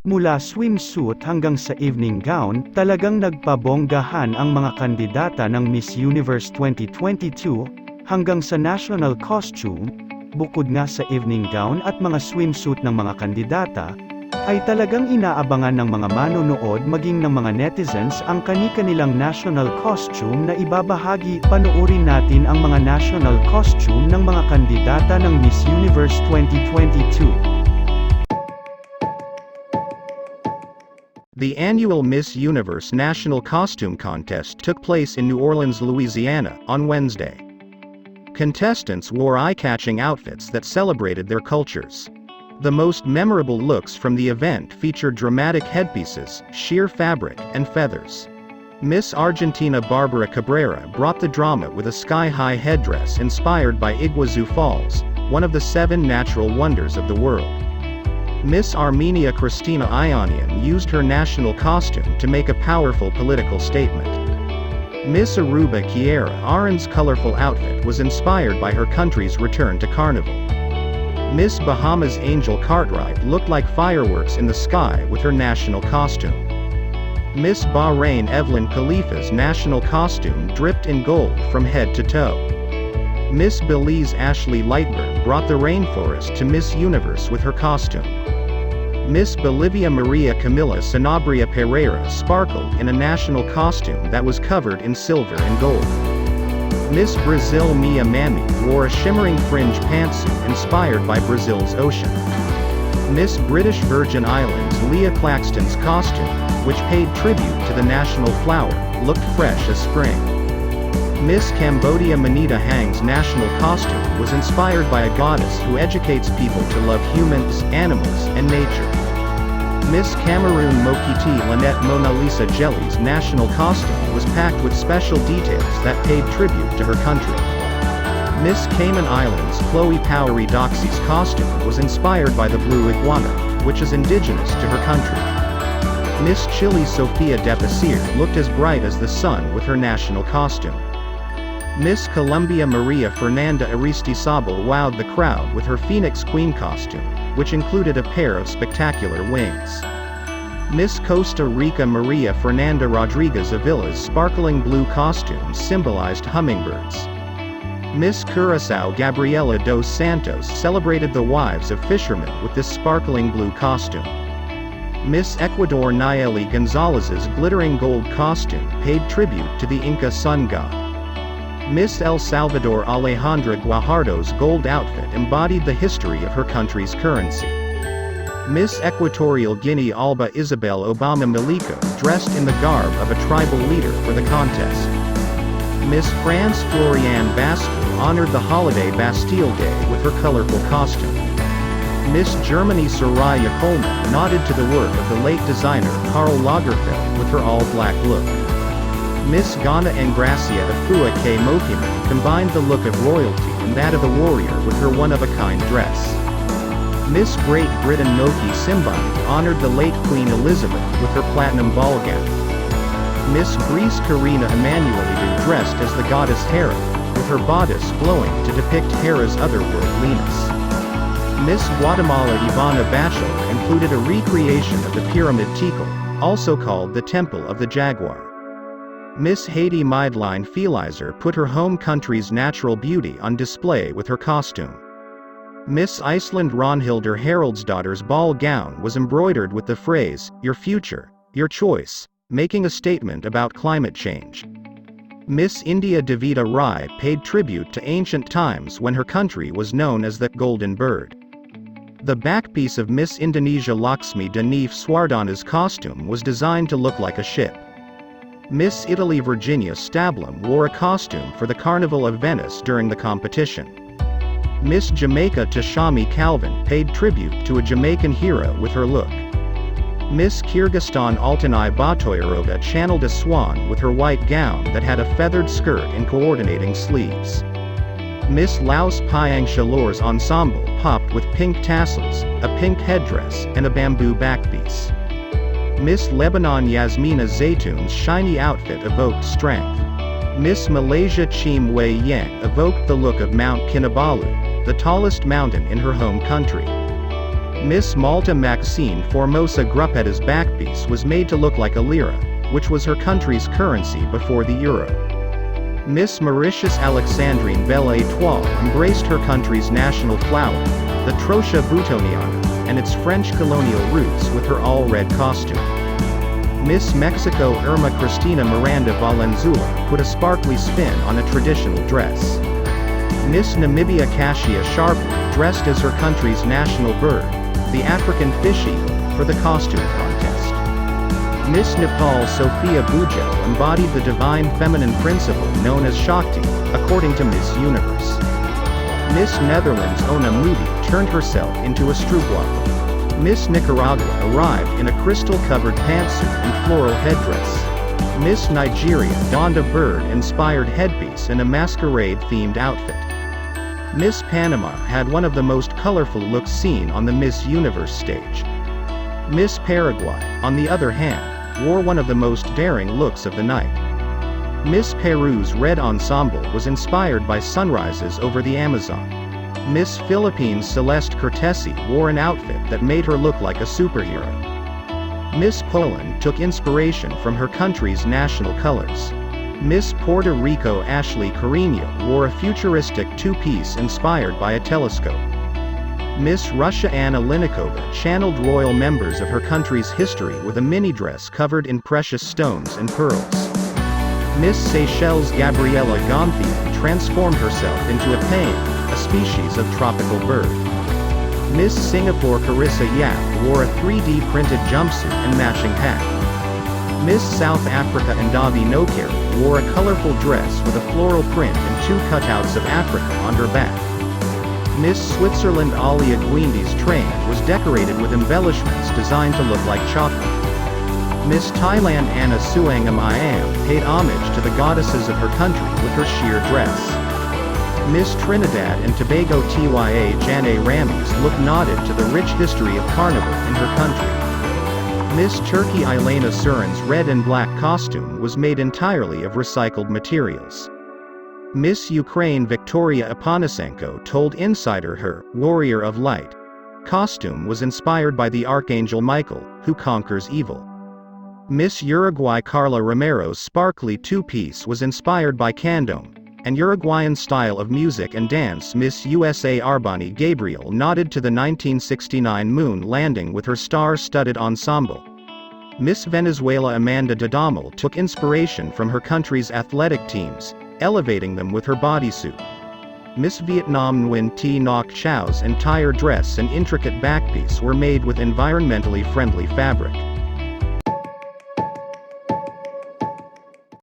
Mula swimsuit hanggang sa evening gown, talagang nagpabonggahan ang mga kandidata ng Miss Universe 2022, hanggang sa national costume, bukod nga sa evening gown at mga swimsuit ng mga kandidata, ay talagang inaabangan ng mga manonood maging ng mga netizens ang kani-kanilang national costume na ibabahagi. Panoorin natin ang mga national costume ng mga kandidata ng Miss Universe 2022. The annual Miss Universe National Costume Contest took place in New Orleans, Louisiana, on Wednesday. Contestants wore eye-catching outfits that celebrated their cultures. The most memorable looks from the event featured dramatic headpieces, sheer fabric, and feathers. Miss Argentina Barbara Cabrera brought the drama with a sky-high headdress inspired by Iguazu Falls, one of the 7 natural wonders of the world. Miss Armenia Christina Ionian used her national costume to make a powerful political statement. Miss Aruba Kiera Aron's colorful outfit was inspired by her country's return to carnival. Miss Bahamas Angel Cartwright looked like fireworks in the sky with her national costume. Miss Bahrain Evelyn Khalifa's national costume dripped in gold from head to toe. Miss Belize Ashley Lightburn brought the rainforest to Miss Universe with her costume. Miss Bolivia Maria Camila Sanabria Pereira sparkled in a national costume that was covered in silver and gold. Miss Brazil Mia Mami wore a shimmering fringe pantsuit inspired by Brazil's ocean. Miss British Virgin Islands Leah Claxton's costume, which paid tribute to the national flower, looked fresh as spring. Miss Cambodia Manita Hang's national costume was inspired by a goddess who educates people to love humans, animals, and nature. Miss Cameroon Mokiti Lynette Mona Lisa Jelly's national costume was packed with special details that paid tribute to her country. Miss Cayman Islands Chloe Powery Doxy's costume was inspired by the blue iguana, which is indigenous to her country. Miss Chile Sofia Depasir looked as bright as the sun with her national costume. Miss Colombia Maria Fernanda Aristizabal wowed the crowd with her Phoenix Queen costume, which included a pair of spectacular wings. Miss Costa Rica Maria Fernanda Rodriguez Avila's sparkling blue costume symbolized hummingbirds. Miss Curaçao Gabriela dos Santos celebrated the wives of fishermen with this sparkling blue costume. Miss Ecuador Nayeli Gonzalez's glittering gold costume paid tribute to the Inca sun god. Miss El Salvador Alejandra Guajardo's gold outfit embodied the history of her country's currency. Miss Equatorial Guinea Alba Isabel Obama Maliko dressed in the garb of a tribal leader for the contest. Miss France Floriane Bastille honored the holiday Bastille Day with her colorful costume. Miss Germany Soraya Coleman nodded to the work of the late designer Karl Lagerfeld with her all-black look. Miss Ghana Engracia Afua K. Mokiman combined the look of royalty and that of a warrior with her one-of-a-kind dress. Miss Great Britain Noki Simbani honored the late Queen Elizabeth with her platinum ball gown. Miss Greece Karina Emanuelidou dressed as the goddess Hera, with her bodice glowing to depict Hera's otherworldliness. Miss Guatemala Ivana Bachelor included a recreation of the Pyramid Tikal, also called the Temple of the Jaguar. Miss Haiti Maidline Felizer put her home country's natural beauty on display with her costume. Miss Iceland Ronhildur Haraldsdottir's ball gown was embroidered with the phrase, "Your future, your choice," making a statement about climate change. Miss India Devita Rai paid tribute to ancient times when her country was known as the Golden Bird. The backpiece of Miss Indonesia Laksmi Danif Swardana's costume was designed to look like a ship. Miss Italy Virginia Stablem wore a costume for the Carnival of Venice during the competition. Miss Jamaica Tashami Calvin paid tribute to a Jamaican hero with her look. Miss Kyrgyzstan Altanay Batoyarova channeled a swan with her white gown that had a feathered skirt and coordinating sleeves. Miss Laos Pyang Shalor's ensemble popped with pink tassels, a pink headdress, and a bamboo backpiece. Miss Lebanon Yasmina Zaytoun's shiny outfit evoked strength. Miss Malaysia Chim Wei Yang evoked the look of Mount Kinabalu, the tallest mountain in her home country. Miss Malta Maxine Formosa Gruppetta's backpiece was made to look like a lira, which was her country's currency before the euro. Miss Mauritius Alexandrine Belle Étoile embraced her country's national flower, the Trocha boutoniana, and its French colonial roots with her all-red costume. Miss Mexico Irma Cristina Miranda Valenzuela put a sparkly spin on a traditional dress. Miss Namibia Kasia Sharpley dressed as her country's national bird, the African fish eagle, for the costume contest. Miss Nepal Sophia Bujo embodied the divine feminine principle known as Shakti, according to Miss Universe. Miss Netherlands Ona Moody turned herself into a stroopwafel. Miss Nicaragua arrived in a crystal-covered pantsuit and floral headdress. Miss Nigeria donned a bird-inspired headpiece and a masquerade-themed outfit. Miss Panama had one of the most colorful looks seen on the Miss Universe stage. Miss Paraguay, on the other hand, wore one of the most daring looks of the night. Miss Peru's red ensemble was inspired by sunrises over the Amazon. Miss Philippines Celeste Cortesi wore an outfit that made her look like a superhero. Miss Poland took inspiration from her country's national colors. Miss Puerto Rico Ashley Carreño wore a futuristic two-piece inspired by a telescope. Miss Russia Anna Linikova channeled royal members of her country's history with a mini-dress covered in precious stones and pearls. Miss Seychelles Gabriela Gonthian transformed herself into a paying, a species of tropical bird. Miss Singapore Carissa Yap wore a 3D printed jumpsuit and matching hat. Miss South Africa Ndavi Nokere wore a colorful dress with a floral print and two cutouts of Africa on her back. Miss Switzerland Alia Guindy's train was decorated with embellishments designed to look like chocolate. Miss Thailand Anna Suangam Iam paid homage to the goddesses of her country with her sheer dress. Miss Trinidad and Tobago Tya Janae Ramis looked nodded to the rich history of carnival in her country. Miss Turkey Ilana Surin's red and black costume was made entirely of recycled materials. Miss Ukraine Victoria Apanasenko told Insider her Warrior of Light costume was inspired by the Archangel Michael, who conquers evil. Miss Uruguay Carla Romero's sparkly two-piece was inspired by Candome, and Uruguayan style of music and dance. Miss USA Arbani Gabriel nodded to the 1969 moon landing with her star-studded ensemble. Miss Venezuela Amanda Dadamal took inspiration from her country's athletic teams, elevating them with her bodysuit. Miss Vietnam Nguyen Thi Ngoc Chau's entire dress and intricate backpiece were made with environmentally friendly fabric.